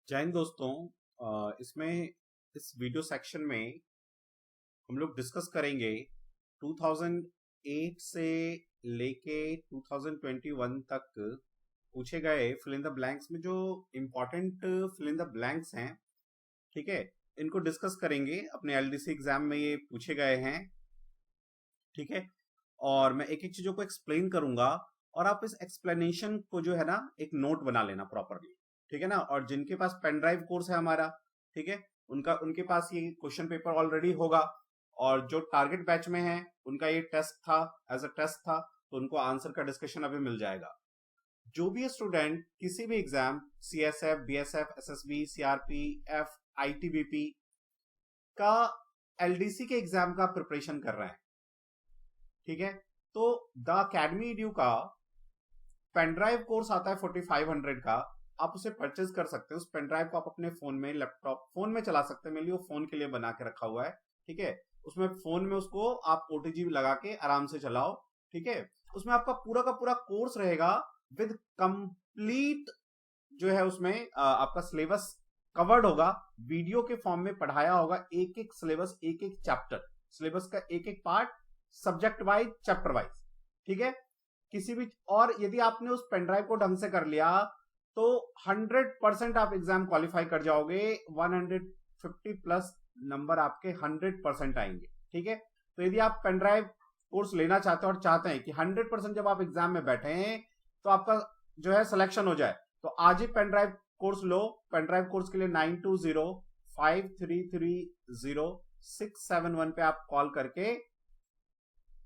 जय हिंद दोस्तों। इसमें इस वीडियो सेक्शन में हम लोग डिस्कस करेंगे 2008 से लेके 2021 तक पूछे गए फिल इन द ब्लैंक्स में जो important fill in the blanks हैं। ठीक है, इनको डिस्कस करेंगे। अपने एलडीसी एग्जाम में ये पूछे गए हैं। ठीक है, और मैं एक एक चीजों को एक्सप्लेन करूंगा और आप इस एक्सप्लेनेशन को जो है ना एक नोट बना लेना प्रॉपरली। ठीक है ना, और जिनके पास पेन ड्राइव कोर्स है हमारा, ठीक है, उनके पास ये क्वेश्चन पेपर ऑलरेडी होगा। और जो टारगेट बैच में है उनका ये टेस्ट था, एज अ टेस्ट था, तो उनको आंसर का डिस्कशन अभी मिल जाएगा। जो भी स्टूडेंट किसी भी exam CSF, BSF, SSB, CRPF, ITBP का एलडीसी के एग्जाम का प्रिपरेशन कर रहे हैं, ठीक है, तो द अकेडमी ड्यू का पेनड्राइव कोर्स आता है 4500 का। आप उसे परचेज कर सकते हैं। उस पेनड्राइव को आप अपने फोन में, लैपटॉप, फोन में चला सकते हैं। मेरे लिए वो फोन के लिए बना के रखा हुआ है। ठीक है, उसमें फोन में उसको आप ओटीजी लगा के आराम से चलाओ। ठीक है, उसमें आपका पूरा का पूरा कोर्स रहेगा विद कंप्लीट जो है उसमें आपका सिलेबस कवर्ड होगा। वीडियो के फॉर्म में पढ़ाया होगा, एक एक सिलेबस, एक एक चैप्टर, सिलेबस का एक एक part, subject wise, chapter wise. ठीक है, किसी भी, और यदि आपने उस पेनड्राइव को ढंग से कर लिया तो 100% आप एग्जाम क्वालिफाई कर जाओगे। 150 प्लस नंबर आपके 100% आएंगे। ठीक है, तो यदि आप पेनड्राइव कोर्स लेना चाहते हो और चाहते हैं कि 100% जब आप एग्जाम में बैठे हैं तो आपका जो है सिलेक्शन हो जाए, तो आज ही पेनड्राइव कोर्स लो। पेनड्राइव कोर्स के लिए 9205330671 पे आप कॉल करके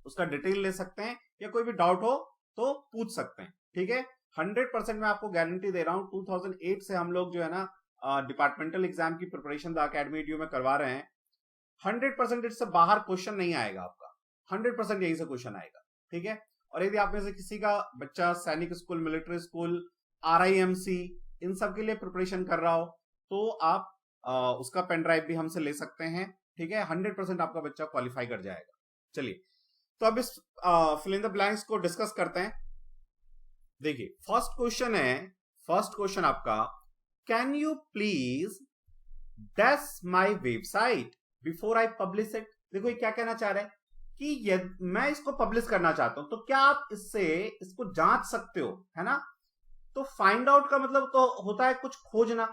उसका डिटेल ले सकते हैं, या कोई भी डाउट हो तो पूछ सकते हैं। ठीक है, 100% मैं आपको गारंटी दे रहा हूं। 2008 से हम लोग जो है ना डिपार्टमेंटल एग्जाम की प्रिपरेशन द अकेडमी ड्यू में करवा रहे हैं। 100% इससे बाहर क्वेश्चन नहीं आएगा आपका, 100% यही से क्वेश्चन आएगा। ठीक है, और यदि आप में से किसी का बच्चा सैनिक स्कूल, मिलिट्री स्कूल, आरआईएमसी, इन सब के लिए प्रिपरेशन कर रहा हो तो आप उसका पेन ड्राइव भी हमसे ले सकते हैं। ठीक है, 100% आपका बच्चा क्वालिफाई कर जाएगा। चलिए, तो अब इस फिल इन द ब्लैंक्स को डिस्कस करते हैं। देखिए, फर्स्ट क्वेश्चन है, फर्स्ट क्वेश्चन आपका, can you please dash my website before I publish it. देखो ये क्या कहना चाह रहा है कि यदि मैं इसको पब्लिश करना चाहता हूं तो क्या आप इसको जांच सकते हो, है ना। तो फाइंड आउट का मतलब तो होता है कुछ खोजना,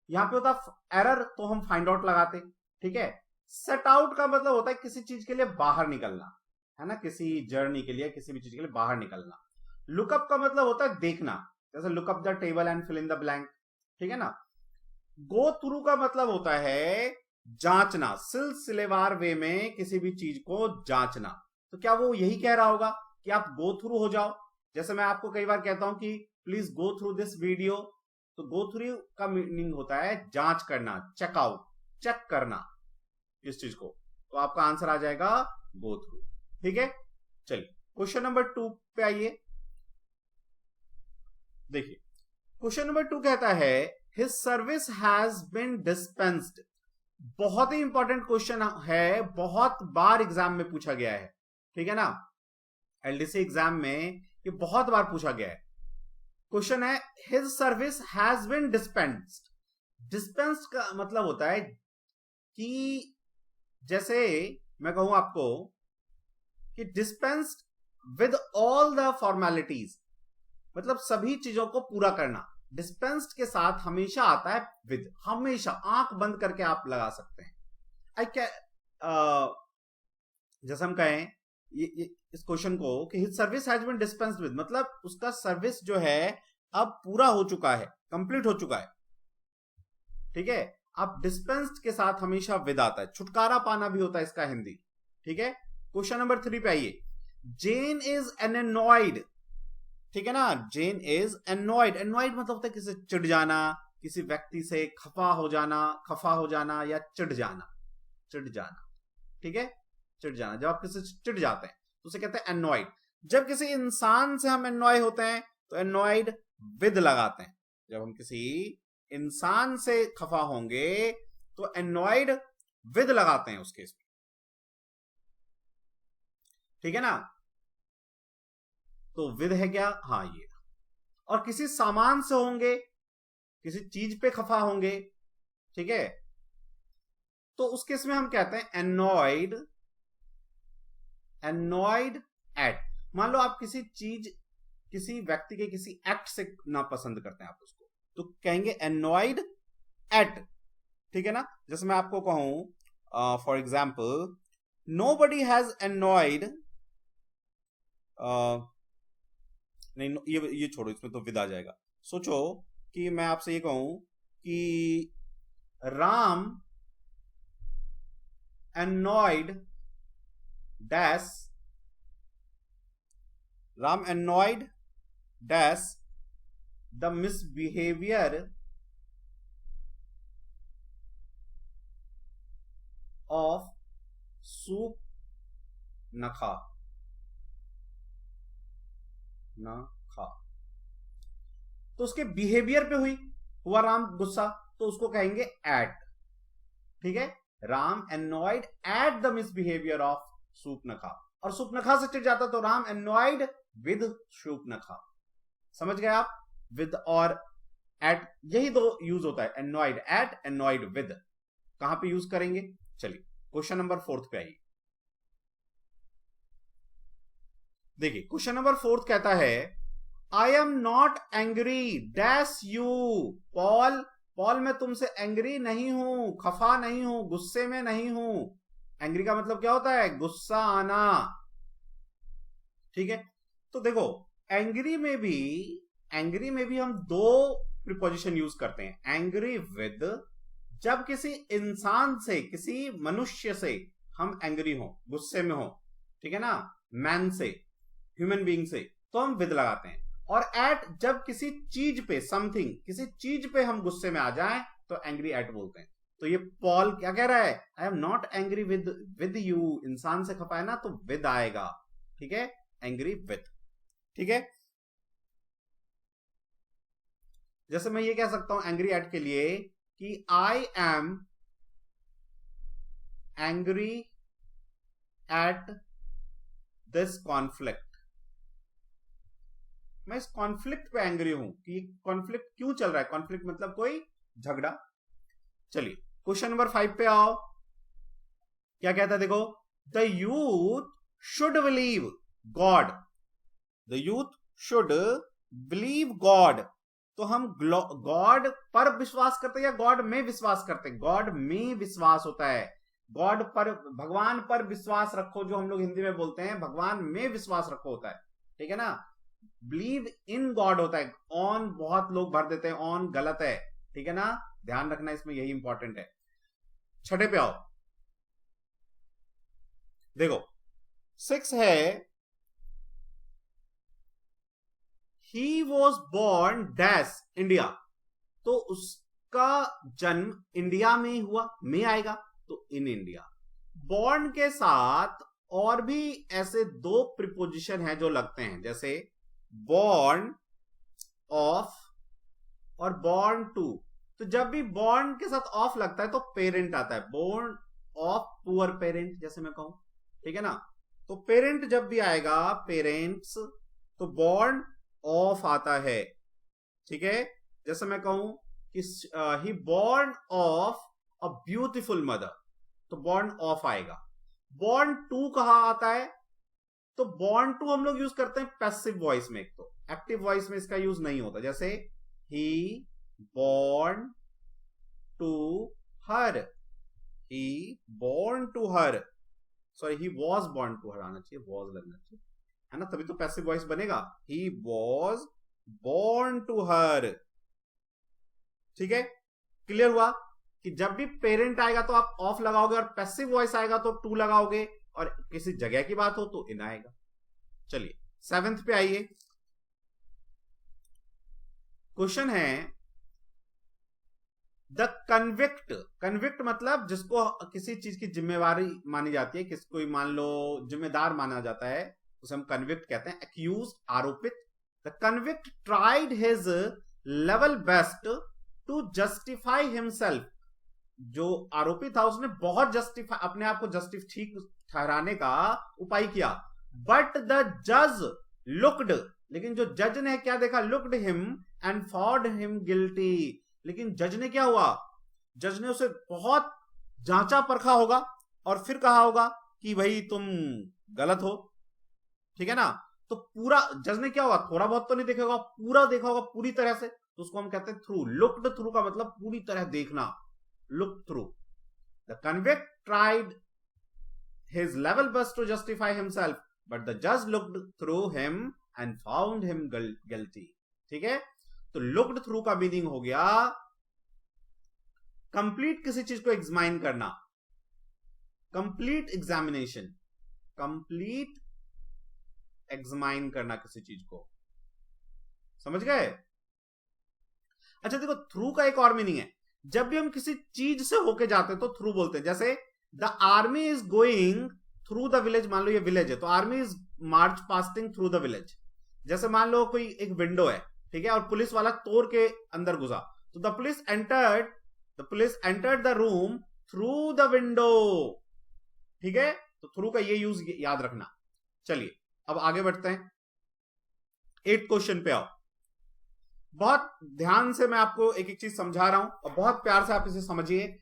यहां पे होता एरर, तो हम फाइंड आउट लगाते। ठीक है, सेट आउट का मतलब होता है किसी चीज के लिए बाहर निकलना, है ना, किसी जर्नी के लिए, किसी भी चीज के लिए बाहर निकलना। लुकअप का मतलब होता है देखना, जैसे look up the table and fill in the blank. ठीक है ना। गो थ्रू का मतलब होता है जांचना, सिलसिलेवार वे में किसी भी चीज को जांचना। तो क्या वो यही कह रहा होगा कि आप गो थ्रू हो जाओ। जैसे मैं आपको कई बार कहता हूं कि please go through this video, तो गो थ्रू का मीनिंग होता है जांच करना, चेकआउट, चेक करना इस चीज को। तो आपका आंसर आ जाएगा गो थ्रू। ठीक है, चलिए क्वेश्चन नंबर 2 पे आइए। देखिए, क्वेश्चन नंबर 2 कहता है his service has been dispensed. बहुत ही इंपॉर्टेंट क्वेश्चन है, बहुत बार एग्जाम में पूछा गया है। ठीक है ना, एलडीसी एग्जाम में ये बहुत बार पूछा गया है। क्वेश्चन है his service has been dispensed. Dispensed का मतलब होता है कि जैसे मैं कहूं आपको कि dispensed with all the formalities, मतलब सभी चीजों को पूरा करना। डिस्पेंस्ड के साथ हमेशा आता है विद, हमेशा, आंख बंद करके आप लगा सकते हैं। आई क्या जैसे हम कहें इस क्वेश्चन को कि his service has been dispensed with, मतलब उसका सर्विस जो है अब पूरा हो चुका है, कंप्लीट हो चुका है। ठीक है, अब डिस्पेंस्ड के साथ हमेशा विद आता है, छुटकारा पाना भी होता है इसका हिंदी। ठीक है, क्वेश्चन नंबर 3 पे आइए। जेन इज एनोयड। ठीक है ना, जेन इज एनोयड। एनोयड मतलब होता है किसी चिढ़ जाना, किसी व्यक्ति से खफा हो जाना या चिढ़ जाना, चिढ़ जाना। ठीक है, चिढ़ जाना, जब आप किसी से चिढ़ जाते हैं तो उसे कहते हैं एनोयड। जब किसी इंसान से हम एनोय होते हैं तो एनोयड विद लगाते हैं। जब हम किसी इंसान से खफा होंगे तो एनोयड विद लगाते हैं उस केस में। ठीक है ना, तो विद है क्या, हाँ ये। और किसी सामान से होंगे किसी चीज पे खफा होंगे, ठीक है, तो उस केस में हम कहते हैं एनॉयड, एनॉयड एट। मान लो आप किसी चीज, किसी व्यक्ति के किसी एक्ट से ना पसंद करते हैं आप उसको, तो कहेंगे एनॉयड एट, ठीक है ना। जैसे मैं आपको कहूं for example, nobody has annoyed, नहीं ये छोड़ो, इसमें तो विद आ जाएगा। सोचो कि मैं आपसे ये कहूं कि Ram annoyed dash, Ram annoyed dash the misbehavior of Supnakha, नखा। तो उसके बिहेवियर पे हुआ राम गुस्सा, तो उसको कहेंगे एट, ठीक है। Ram annoyed at the misbehaviour of Supnakha, और सूपनखा से चिढ़ जाता तो राम एनॉयड विद सूपनखा। समझ गए आप? विद और एट, यही दो यूज होता है, एनॉयड एट, एनॉयड विद। कहां पे यूज करेंगे? चलिए क्वेश्चन नंबर 4 पे आइए। देखिए क्वेश्चन नंबर 4 कहता है I am not angry dash you Paul, Paul मैं तुमसे एंग्री नहीं हूं, खफा नहीं हूं, गुस्से में नहीं हूं। एंग्री का मतलब क्या होता है? गुस्सा आना, ठीक है। तो देखो एंग्री में भी हम दो प्रीपोजिशन यूज करते हैं, एंग्री विद, जब किसी इंसान से, किसी मनुष्य से हम एंग्री हो, गुस्से में हो, ठीक है ना, मैन से, ह्यूमन बीइंग से, तो हम विद लगाते हैं। और एट, जब किसी चीज पे, समथिंग, किसी चीज पे हम गुस्से में आ जाएं तो एंग्री एट बोलते हैं। तो ये पॉल क्या कह रहा है? I am not angry with you, इंसान से खपा है ना, तो विद आएगा, ठीक है, एंग्री विद, ठीक है। जैसे मैं ये कह सकता हूं एंग्री एट के लिए कि I am angry at this conflict, मैं इस कॉन्फ्लिक्ट पे एंग्री हूं कि कॉन्फ्लिक्ट क्यों चल रहा है। कॉन्फ्लिक्ट मतलब कोई झगड़ा। चलिए क्वेश्चन नंबर 5 पे आओ। क्या कहता है देखो, the youth should believe God, the youth should believe God. तो हम गॉड पर विश्वास करते हैं या गॉड में विश्वास करते हैं? गॉड में विश्वास होता है, गॉड पर, भगवान पर विश्वास रखो, जो हम लोग हिंदी में बोलते हैं भगवान में विश्वास रखो होता है, ठीक है ना। बिलीव इन गॉड होता है, ऑन बहुत लोग भर देते हैं, ऑन गलत है, ठीक है ना, ध्यान रखना इसमें, यही इंपॉर्टेंट है। 6 पे आओ, देखो 6 है, he was born dash India, तो उसका जन्म इंडिया में हुआ, में आएगा तो इन इंडिया। बोर्न के साथ और भी ऐसे दो प्रीपोजिशन है जो लगते हैं, जैसे born ऑफ और born टू। तो जब भी born के साथ ऑफ लगता है तो पेरेंट आता है, born ऑफ पुअर पेरेंट, जैसे मैं कहूं, ठीक है ना। तो पेरेंट जब भी आएगा, पेरेंट्स, तो born ऑफ आता है, ठीक है। जैसे मैं कहूं कि ही born of a beautiful mother, तो born ऑफ आएगा। born टू कहां आता है? तो born टू हम लोग यूज करते हैं पैसिव वॉइस में, एक तो एक्टिव वॉइस में इसका यूज नहीं होता, जैसे he born to her, he born to her, sorry he was born to her आना चाहिए, was लगना चाहिए, है ना, तभी तो पैसिव वॉइस बनेगा। ही was born टू हर, ठीक है। क्लियर हुआ कि जब भी पेरेंट आएगा तो आप ऑफ लगाओगे, और पैसिव वॉइस आएगा तो टू लगाओगे, और किसी जगह की बात हो तो इन आएगा। चलिए 7 पे आइए। क्वेश्चन है द कन्विक्ट, कन्विक्ट मतलब जिसको किसी चीज की जिम्मेवारी मानी जाती है, किसको मान लो जिम्मेदार माना जाता है, उसे हम कन्विक्ट कहते हैं, एक्यूज, आरोपित। The convict tried his level best to justify himself, जो आरोपी था उसने बहुत जस्टिफाई, अपने आप को जस्टिफाई, ठीक ठहराने का उपाय किया। बट द जज लुक्ड, लेकिन जो जज ने क्या देखा, looked him and found him guilty, लेकिन जज ने क्या हुआ, जज ने उसे बहुत जांचा परखा होगा और फिर कहा होगा कि भाई तुम गलत हो, ठीक है ना। तो पूरा जज ने क्या हुआ, थोड़ा बहुत तो नहीं देखा होगा, पूरा देखा होगा पूरी तरह से, तो उसको हम कहते हैं थ्रू। लुक्ड थ्रू का मतलब पूरी तरह देखना, look through. The convict tried his level best to justify himself, but the judge looked through him and found him guilty। ठीक है, तो looked through का मीनिंग हो गया कंप्लीट किसी चीज को एग्जामिन करना, कंप्लीट एग्जामिनेशन, कंप्लीट एग्जामिन करना किसी चीज को, समझ गए। अच्छा देखो, थ्रू का एक और मीनिंग है, जब भी हम किसी चीज से होके जाते हैं तो थ्रू बोलते हैं। जैसे the army is going through the village, मान लो ये विलेज है तो army is march pasting through the village. जैसे मान लो कोई एक विंडो है, ठीक है, और पुलिस वाला तोड़ के अंदर घुसा, तो the police entered the room through the window, ठीक है। तो थ्रू का ये यूज याद रखना। चलिए अब आगे बढ़ते हैं, 8th क्वेश्चन पे आओ। बहुत ध्यान से मैं आपको एक एक चीज समझा रहा हूं और बहुत प्यार से आप इसे समझिए।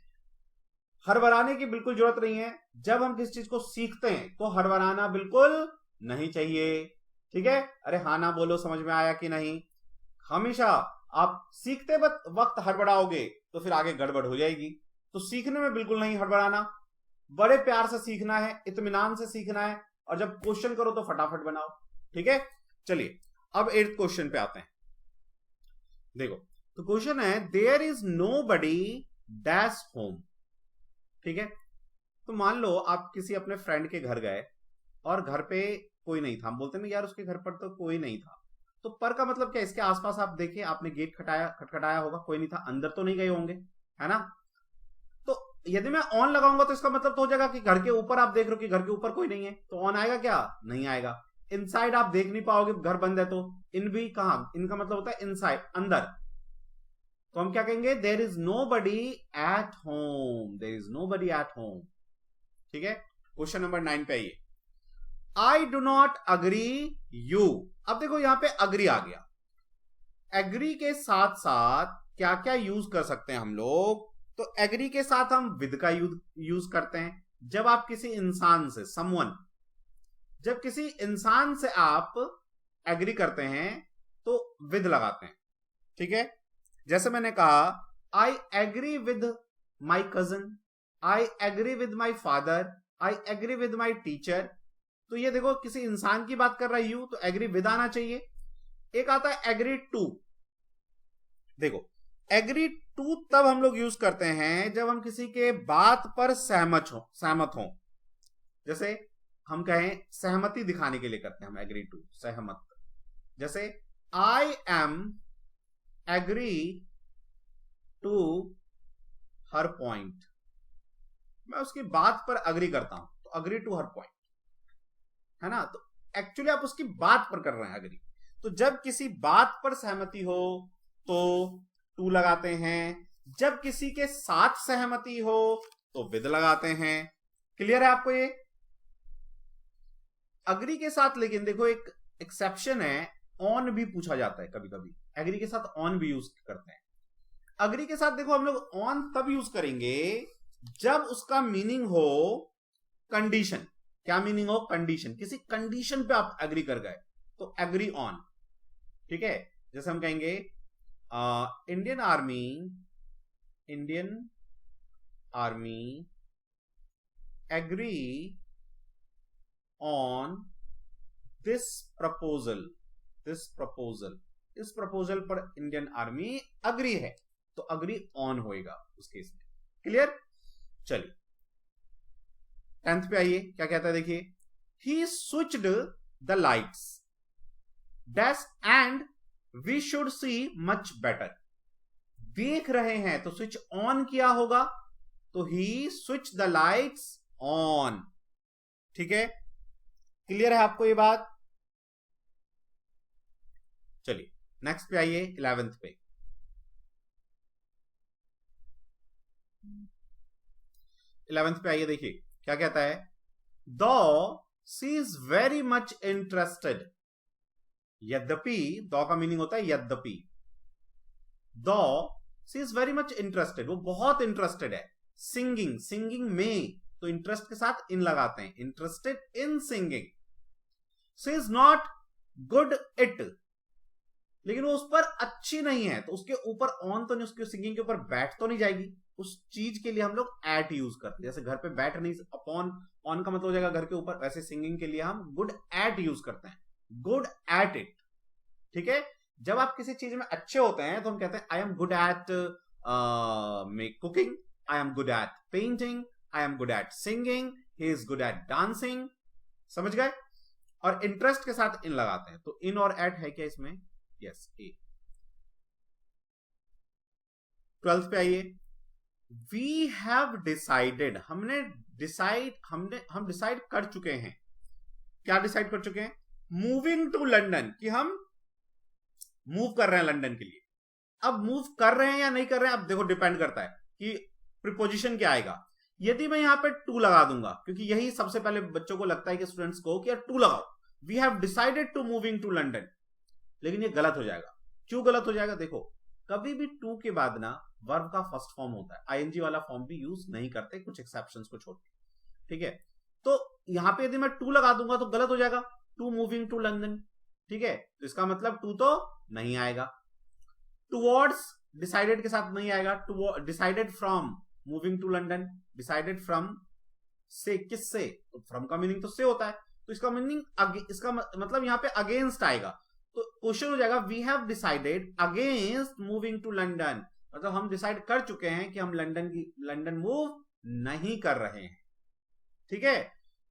हड़बड़ाने की बिल्कुल जरूरत नहीं है। जब हम किसी चीज को सीखते हैं तो हड़बड़ाना बिल्कुल नहीं चाहिए, ठीक है। अरे हाँ ना बोलो, समझ में आया कि नहीं। हमेशा आप सीखते वक्त हड़बड़ाओगे तो फिर आगे गड़बड़ हो जाएगी। तो सीखने में बिल्कुल नहीं हड़बड़ाना, बड़े प्यार से सीखना है, इत्मीनान से सीखना है, और जब क्वेश्चन करो तो फटाफट बनाओ, ठीक है। चलिए अब 8th क्वेश्चन पे आते हैं। देखो तो क्वेश्चन है, there is nobody dash home, ठीक है। तो मान लो आप किसी अपने फ्रेंड के घर गए और घर पे कोई नहीं था। हम बोलते हैं यार उसके घर पर तो कोई नहीं था। तो पर का मतलब क्या, इसके आसपास आप देखे, आपने गेट खटखटाया होगा, कोई नहीं था, अंदर तो नहीं गए होंगे, है ना। तो यदि मैं ऑन लगाऊंगा तो इसका मतलब तो हो जाएगा कि घर के ऊपर आप देख रहे हो कि घर के ऊपर कोई नहीं है, तो ऑन आएगा क्या, नहीं आएगा। इनसाइड आप देख नहीं पाओगे, घर बंद है, तो इन भी कहां, इनका मतलब होता है इनसाइड, अंदर। तो हम क्या कहेंगे, there is nobody at home, there is nobody at home, ठीक है। क्वेश्चन नंबर 9 पे आइए। I do not agree you. अब देखो यहां पे अग्री आ गया। एग्री के साथ साथ क्या क्या यूज कर सकते हैं हम लोग, तो एग्री के साथ हम विद का यूज करते हैं। जब आप किसी इंसान से, समवन, जब किसी इंसान से आप एग्री करते हैं तो विद लगाते हैं, ठीक है। जैसे मैंने कहा, I agree with my cousin, I agree with my father, I agree with my teacher. तो ये देखो किसी इंसान की बात कर रहा है यू, तो एग्री विद आना चाहिए। एक आता है एग्री टू। देखो एग्री टू तब हम लोग यूज करते हैं जब हम किसी के बात पर सहमत हो। जैसे हम कहें सहमति दिखाने के लिए करते हैं हम एग्री टू, सहमत। जैसे I am agree to her point, मैं उसकी बात पर अग्री करता हूं, तो अग्री टू हर पॉइंट, है ना। तो एक्चुअली आप उसकी बात पर कर रहे हैं अग्री। तो जब किसी बात पर सहमति हो तो टू लगाते हैं, जब किसी के साथ सहमति हो तो विद लगाते हैं। क्लियर है आपको ये, अग्री के साथ। लेकिन देखो एक एक्सेप्शन है, ऑन भी पूछा जाता है कभी कभी, एग्री के साथ ऑन भी यूज करते हैं। अग्री के साथ देखो हम लोग ऑन तब यूज करेंगे जब उसका मीनिंग हो कंडीशन। क्या मीनिंग हो, कंडीशन, किसी कंडीशन पे आप एग्री कर गए तो एग्री ऑन, ठीक है। जैसे हम कहेंगे Indian army agree on this proposal, इस प्रपोजल पर इंडियन आर्मी अग्री है, तो अग्री ऑन होएगा उस केस में। क्लियर। चलिए 10th पे आइए, क्या कहता है देखिए, he switched the lights dash and we should see much better. देख रहे हैं तो स्विच ऑन किया होगा, तो he switch the lights on, ठीक है। क्लियर है आपको ये बात। चलिए नेक्स्ट पे आइए, 11th पे। 11th पे आइए, देखिए क्या कहता है, दो सी इज वेरी मच इंटरेस्टेड। यद्यपि, दो का मीनिंग होता है यद्यपि। दो she is very much interested, वो बहुत इंटरेस्टेड है सिंगिंग, सिंगिंग में, तो इंटरेस्ट के साथ इन लगाते हैं, interested in singing. She is not good it, लेकिन वो उस पर अच्छी नहीं है, तो उसके ऊपर ऑन तो नहीं, उसके सिंगिंग के ऊपर बैठ तो नहीं जाएगी, उस चीज के लिए हम लोग एट यूज करते हैं। जैसे घर पे बैठ नहीं, अपॉन, ऑन का मतलब हो जाएगा घर के ऊपर, वैसे सिंगिंग के लिए हम गुड एट यूज करते हैं, गुड एट इट। ठीक है, जब आप किसी चीज में अच्छे होते हैं तो हम कहते हैं I am good at make cooking, I am good at painting, I am good at singing, he is good at dancing. समझ गए? और इंटरेस्ट के साथ इन लगाते हैं, तो इन और एट है क्या इसमें? यस, ए। 12th पे आइए। वी हैव डिसाइडेड, हम डिसाइड कर चुके हैं। क्या डिसाइड कर चुके हैं? मूविंग टू लंदन, कि हम मूव कर रहे हैं लंदन के लिए। अब मूव कर रहे हैं या नहीं कर रहे हैं, अब देखो डिपेंड करता है कि प्रीपोजिशन क्या आएगा। यदि मैं यहां पे टू लगा दूंगा, क्योंकि यही सबसे पहले बच्चों को लगता है कि स्टूडेंट्स को कि यार टू लगाओ, we have decided to moving to London, लेकिन ये गलत हो जाएगा। क्यों गलत हो जाएगा? देखो, कभी भी टू के बाद ना वर्ब का फर्स्ट फॉर्म होता है, आईएनजी वाला फॉर्म भी यूज नहीं करते, कुछ एक्सेप्शंस को छोड़ के। ठीक है, तो यहां पे यदि मैं टू लगा दूंगा तो गलत हो जाएगा, टू मूविंग टू लंदन। ठीक है, तो इसका मतलब टू तो नहीं आएगा। टुवर्ड्स डिसाइडेड के साथ नहीं आएगा, decided from moving to London, decided from से, किससे? तो फ्रॉम का मीनिंग तो से होता है, तो इसका मीनिंग, इसका मतलब यहां पे अगेंस्ट आएगा। तो क्वेश्चन हो जाएगा we have decided against moving to London, मतलब हम डिसाइड कर चुके हैं कि हम लंदन मूव नहीं कर रहे हैं। ठीक है,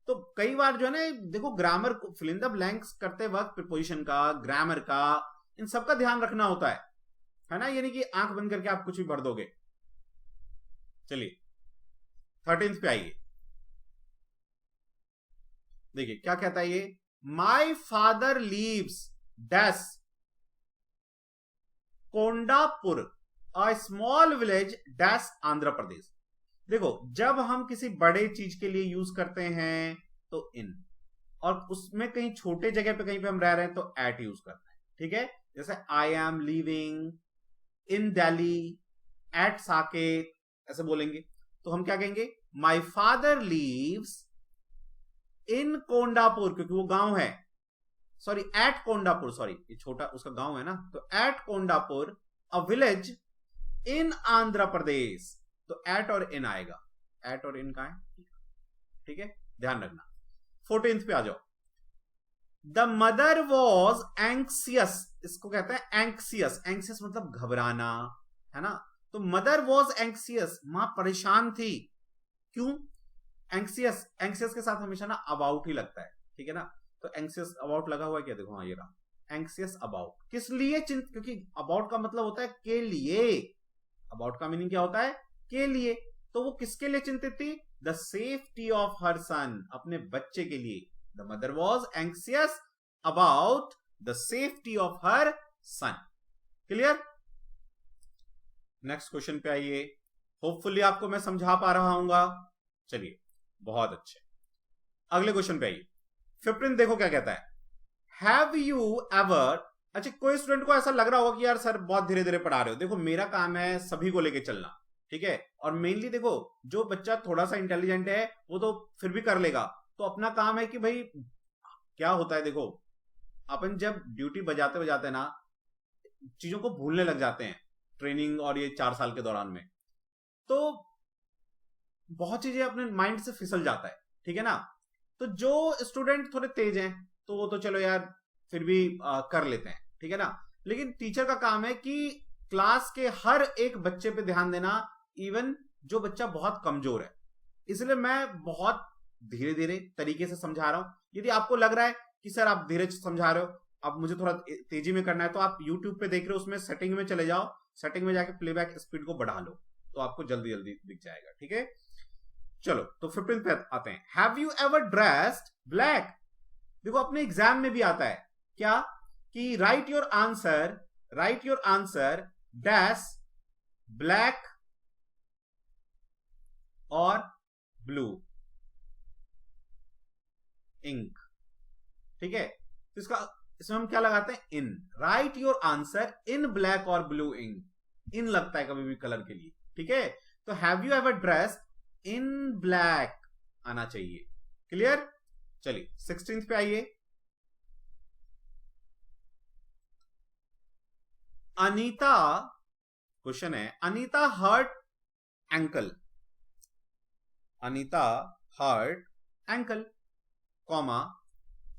तो कई बार जो है ना, देखो ग्रामर को फिल इन द ब्लैंक्स करते वक्त प्रीपोजिशन का, ग्रामर का, इन सब का ध्यान रखना होता है ना, यानी कि आंख बंद करके आप कुछ भी भर दोगे। चलिए 13th पे आइए, देखिए क्या कहता है ये, my father lives dash Kondapur a small village dash Andhra Pradesh. देखो, जब हम किसी बड़े चीज के लिए यूज करते हैं तो इन, और उसमें कहीं छोटे जगह पे कहीं पे हम रह रहे हैं तो एट यूज करते हैं। ठीक है, जैसे I am living in Delhi at Saket, ऐसे बोलेंगे तो हम क्या कहेंगे, my father lives in Kondapur, क्योंकि वो गांव है, सॉरी एट कोंडापुर, सॉरी ये छोटा उसका गांव है ना, तो at Kondapur a village in Andhra Pradesh, तो एट और इन आएगा, एट और इन का है। ठीक है, ध्यान रखना। 14th पे आ जाओ, द मदर वॉज एंक्सियस, इसको कहते हैं एंक्सियस, एंक्सियस मतलब घबराना, है ना, तो मदर वॉज एंक्सियस, मां परेशान थी। क्यों? एंक्सियस, एंक्सियस के साथ हमेशा ना अबाउट ही लगता है। ठीक है ना, तो एंक्सियस अबाउट लगा हुआ है क्या? देखो, हाँ ये रहा, एंक्सियस अबाउट, किस लिए क्योंकि अबाउट का मतलब होता है के लिए, अबाउट का मीनिंग क्या होता है? के लिए, तो वो किसके लिए चिंतित थी? The safety of her son, अपने बच्चे के लिए। The mother was anxious about the safety of her son. Clear? Next question पे आइए, होपफुली आपको मैं समझा पा रहा हूंगा। चलिए, बहुत अच्छे, अगले क्वेश्चन पे आइए। 15 देखो क्या कहता है, हैव यू एवर, अच्छा कोई स्टूडेंट को ऐसा लग रहा होगा कि यार सर बहुत धीरे धीरे पढ़ा रहे हो, देखो मेरा काम है सभी को लेके चलना। ठीक है, और मेनली देखो जो बच्चा थोड़ा सा इंटेलिजेंट है वो तो फिर भी कर लेगा, तो अपना काम है कि भाई क्या होता है, देखो अपन जब ड्यूटी बजाते बजाते ना चीजों को भूलने लग जाते हैं, ट्रेनिंग और ये 4 साल के दौरान में, तो बहुत चीजें अपने माइंड से फिसल जाता है। ठीक है ना, तो जो स्टूडेंट थोड़े तेज हैं तो वो तो चलो यार फिर भी कर लेते हैं। ठीक है ना, लेकिन टीचर का काम है कि क्लास के हर एक बच्चे पे ध्यान देना, इवन जो बच्चा बहुत कमजोर है। इसलिए मैं बहुत धीरे धीरे तरीके से समझा रहा हूं। यदि आपको लग रहा है कि सर आप धीरे समझा रहे हो, अब मुझे थोड़ा तेजी में करना है, तो आप यूट्यूब पे देख रहे हो, उसमें सेटिंग में चले जाओ, सेटिंग में जाके प्लेबैक स्पीड को बढ़ा लो, तो आपको जल्दी जल्दी दिख जाएगा। ठीक है, चलो तो 15 पे आते हैं, have you ever dressed black. देखो अपने एग्जाम में भी आता है क्या, कि write your answer dash black और ब्लू इंक। ठीक है, तो इसमें हम क्या लगाते हैं, in, write your answer in black और ब्लू इंक। इन लगता है कभी भी कलर के लिए, ठीक है। तो have you ever dressed in black आना चाहिए। क्लियर? चलिए 16th पे आइए। अनीता, क्वेश्चन है, Anita hurt ankle, Anita hurt ankle, comma,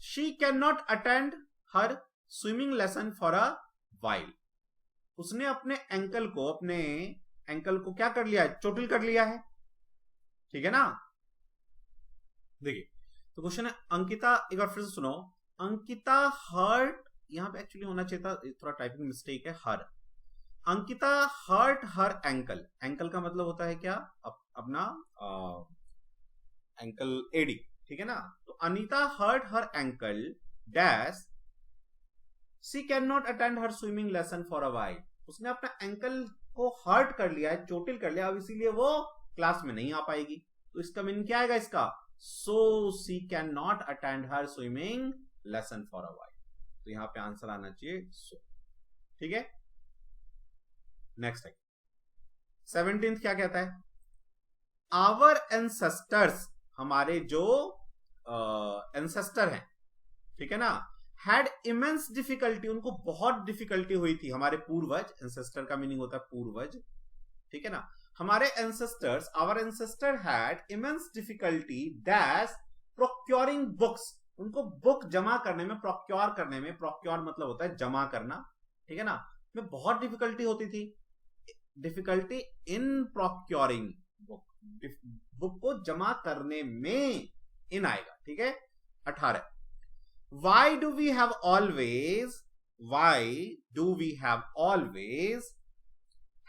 she can not attend her swimming lesson for a while. उसने अपने एंकल को क्या कर लिया है? चोटिल कर लिया है, ठीक है ना। देखिए तो क्वेश्चन है, अंकिता, एक बार फिर से सुनो, अंकिता हर्ट, यहां पे एक्चुअली होना चाहिए था, थोड़ा टाइपिंग मिस्टेक है, her, Ankita hurt her ankle, ankle का मतलब होता है क्या? अपना एंकल एडी, ठीक है ना। तो Anita hurt her ankle dash she can not attend her swimming lesson for a while. उसने अपना एंकल को हर्ट कर लिया है, चोटिल कर लिया, अब इसीलिए वो क्लास में नहीं आ पाएगी। तो इसका मीनिंग क्या आएगा इसका? So she can not attend her swimming lesson for a while. तो यहां पे आंसर आना चाहिए सो, ठीक है। नेक्स्ट है 17th, क्या कहता है? आवर एंसेस्टर्स, हमारे जो एंसेस्टर हैं, ठीक है ना, हैड इमेंस डिफिकल्टी, उनको बहुत डिफिकल्टी हुई थी, हमारे पूर्वज, एंसेस्टर का मीनिंग होता है पूर्वज, ठीक है ना। हमारे ancestors, our ancestor had immense difficulty dash procuring books, उनको बुक जमा करने में, प्रोक्योर करने में, प्रोक्योर मतलब होता है जमा करना, ठीक है ना, में बहुत डिफिकल्टी होती थी। Difficulty in procuring book, book को जमा करने में इन आएगा, ठीक है। 18, why do we have always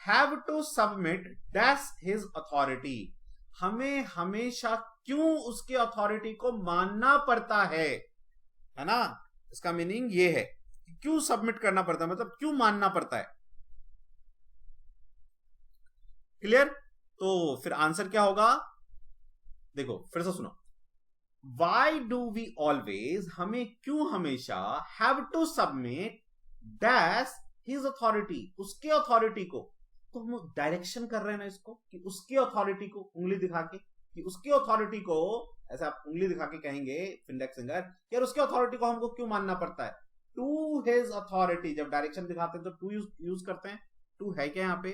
have to submit dash his authority, हमें हमेशा क्यों उसके अथॉरिटी को मानना पड़ता है ना। इसका मीनिंग ये है, क्यों सबमिट करना पड़ता है, मतलब क्यों मानना पड़ता है। क्लियर? तो फिर आंसर क्या होगा? देखो फिर से सुनो, वाई डू वी ऑलवेज, हमें क्यों हमेशा, have to submit dash his authority, उसके अथॉरिटी को। तो हम डायरेक्शन कर रहे हैं ना इसको, कि उसके अथॉरिटी को, उंगली दिखा के, कि उसके अथॉरिटी को, ऐसा आप उंगली दिखा के कहेंगे फिंडेक्स फिंगर, यार उसके अथॉरिटी को हमको क्यों मानना पड़ता है। टू हिज अथॉरिटी, जब डायरेक्शन दिखाते हैं तो टू यूज करते हैं। टू है क्या यहाँ पे?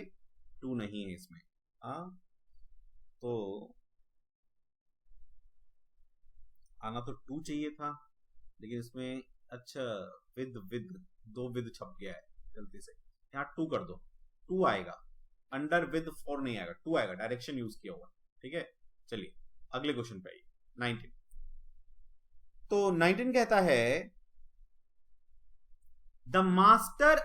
टू नहीं है इसमें, तो आना तो टू चाहिए था, लेकिन इसमें अच्छा विद दो विद छप गया है गलती से, यहाँ टू कर दो, टू आएगा, अंडर विद फोर नहीं आएगा, टू आएगा, डायरेक्शन यूज किया हुआ, ठीक है। चलिए अगले क्वेश्चन पे आइए, 19। तो 19 कहता है, the master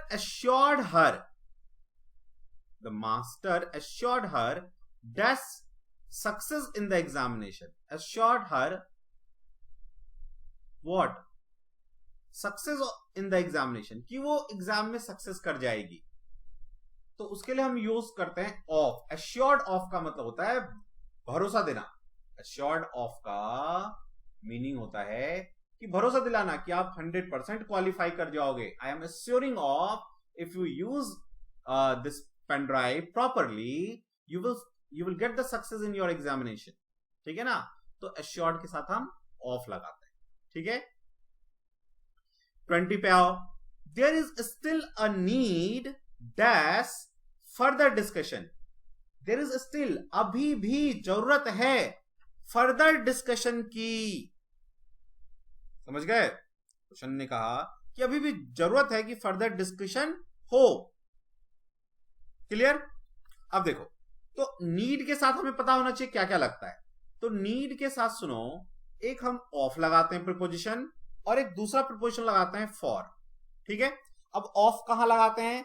assured her dash success in the examination, assured her what? Success in the examination, कि वो एग्जाम में सक्सेस कर जाएगी। तो उसके लिए हम यूज करते हैं ऑफ। एश्योर्ड ऑफ का मतलब होता है भरोसा देना, एश्योर्ड ऑफ का मीनिंग होता है कि भरोसा दिलाना कि आप 100% क्वालिफाई कर जाओगे। I am assuring of, if you use this pen drive properly, you will get the success in your examination, ठीक है ना। तो एश्योर्ड के साथ हम ऑफ लगाते हैं, ठीक है। 20 पे आओ, there is still a need dash further discussion, there is still, अभी भी जरूरत है फर्दर डिस्कशन की। समझ गए? क्वेश्चन ने कहा कि अभी भी जरूरत है कि फर्दर डिस्कशन हो। क्लियर? अब देखो, तो नीड के साथ हमें पता होना चाहिए क्या क्या लगता है। तो नीड के साथ सुनो, एक हम ऑफ लगाते हैं प्रीपोजिशन, और एक दूसरा प्रीपोजिशन लगाते हैं फॉर, ठीक है। अब ऑफ कहां लगाते हैं?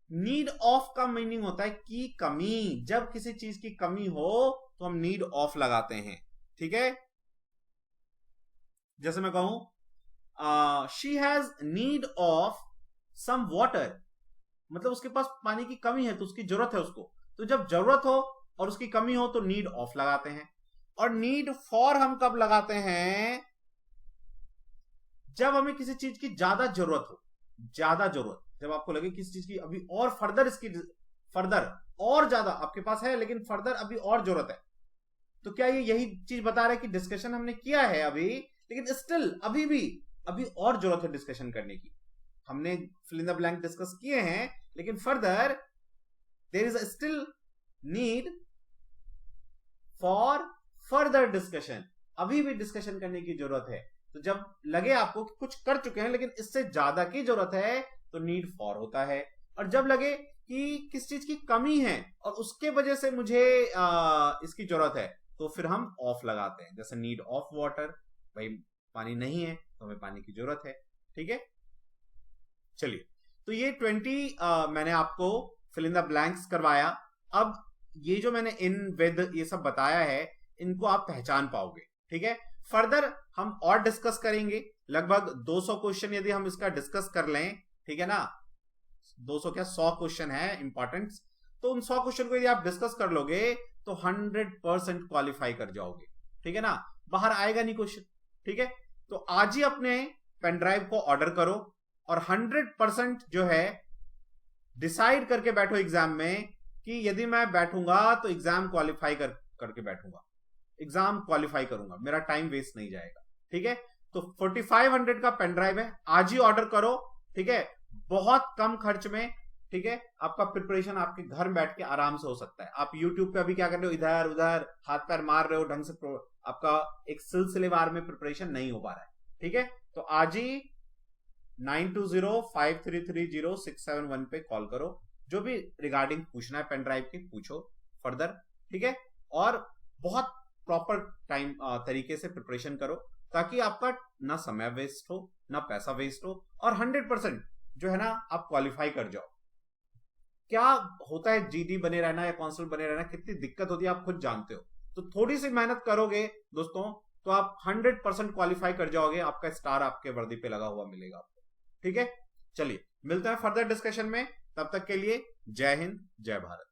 नीड ऑफ का मीनिंग होता है कि कमी, जब किसी चीज की कमी हो तो हम नीड ऑफ लगाते हैं, ठीक है। जैसे मैं कहूं she has need of some water, मतलब उसके पास पानी की कमी है तो उसकी जरूरत है उसको। तो जब जरूरत हो और उसकी कमी हो तो नीड ऑफ लगाते हैं। और नीड फॉर हम कब लगाते हैं? जब हमें किसी चीज की ज्यादा जरूरत हो, ज्यादा जरूरत, जब आपको लगे किसी चीज की अभी और फर्दर इसकी फर्दर और ज्यादा आपके पास है, लेकिन फर्दर अभी और जरूरत है। तो क्या ये यही चीज बता रहा है कि डिस्कशन हमने किया है अभी, लेकिन स्टिल अभी और जरूरत है डिस्कशन करने की। हमने fill in the blank discuss किए हैं, लेकिन further there is still need for further discussion, अभी भी डिस्कशन करने की जरूरत है। तो जब लगे आपको कि कुछ कर चुके हैं लेकिन इससे ज्यादा की जरूरत है, तो नीड फॉर होता है। और जब लगे कि किस चीज की कमी है और उसके वजह से मुझे इसकी जरूरत है, तो फिर हम ऑफ लगाते हैं। जैसे नीड ऑफ वाटर, भाई पानी नहीं है तो हमें पानी की जरूरत है। ठीक है, चलिए, तो ये 20 मैंने आपको फिल इन द ब्लैंक्स करवाया। अब ये जो मैंने इन विद ये सब बताया है, इनको आप पहचान पाओगे। ठीक है, फर्दर हम और डिस्कस करेंगे। लगभग 200 क्वेश्चन यदि हम इसका डिस्कस कर लें, ठीक है ना, 200 क्या 100 क्वेश्चन है इंपॉर्टेंट, तो उन 100 क्वेश्चन को यदि आप डिस्कस कर लोगे तो 100% क्वालिफाई कर जाओगे। ठीक है ना, बाहर आएगा नहीं क्वेश्चन। ठीक है, तो आज ही अपने पेन ड्राइव को ऑर्डर करो और 100% जो है डिसाइड करके बैठो एग्जाम में कि यदि मैं बैठूंगा तो एग्जाम क्वालिफाई करके बैठूंगा, एग्जाम क्वालिफाई करूंगा, मेरा टाइम वेस्ट नहीं जाएगा। ठीक है, तो 4500 का पेन ड्राइव है, आज ही ऑर्डर करो। ठीक है, बहुत कम खर्च में, ठीक है, आपका प्रिपरेशन आपके घर में बैठ के आराम से हो सकता है। आप YouTube पे अभी क्या कर रहे हो, इधर उधर हाथ पैर मार रहे हो, ढंग से आपका एक सिलसिलेवार में प्रिपरेशन नहीं हो पा रहा है। ठीक है, तो आज ही 9205330671 पे कॉल करो, जो भी रिगार्डिंग पूछना है पेन ड्राइव के पूछो फर्दर। ठीक है, और बहुत प्रॉपर टाइम तरीके से प्रिपरेशन करो, ताकि आपका ना समय वेस्ट हो ना पैसा वेस्ट हो, और 100% जो है ना आप क्वालिफाई कर जाओ। क्या होता है जीडी बने रहना या कांस्टेबल बने रहना, कितनी दिक्कत होती है आप खुद जानते हो। तो थोड़ी सी मेहनत करोगे दोस्तों तो आप 100% क्वालिफाई कर जाओगे, आपका स्टार आपके वर्दी पे लगा हुआ मिलेगा आपको। ठीक है, चलिए मिलते हैं फर्दर डिस्कशन में, तब तक के लिए जय हिंद जय भारत।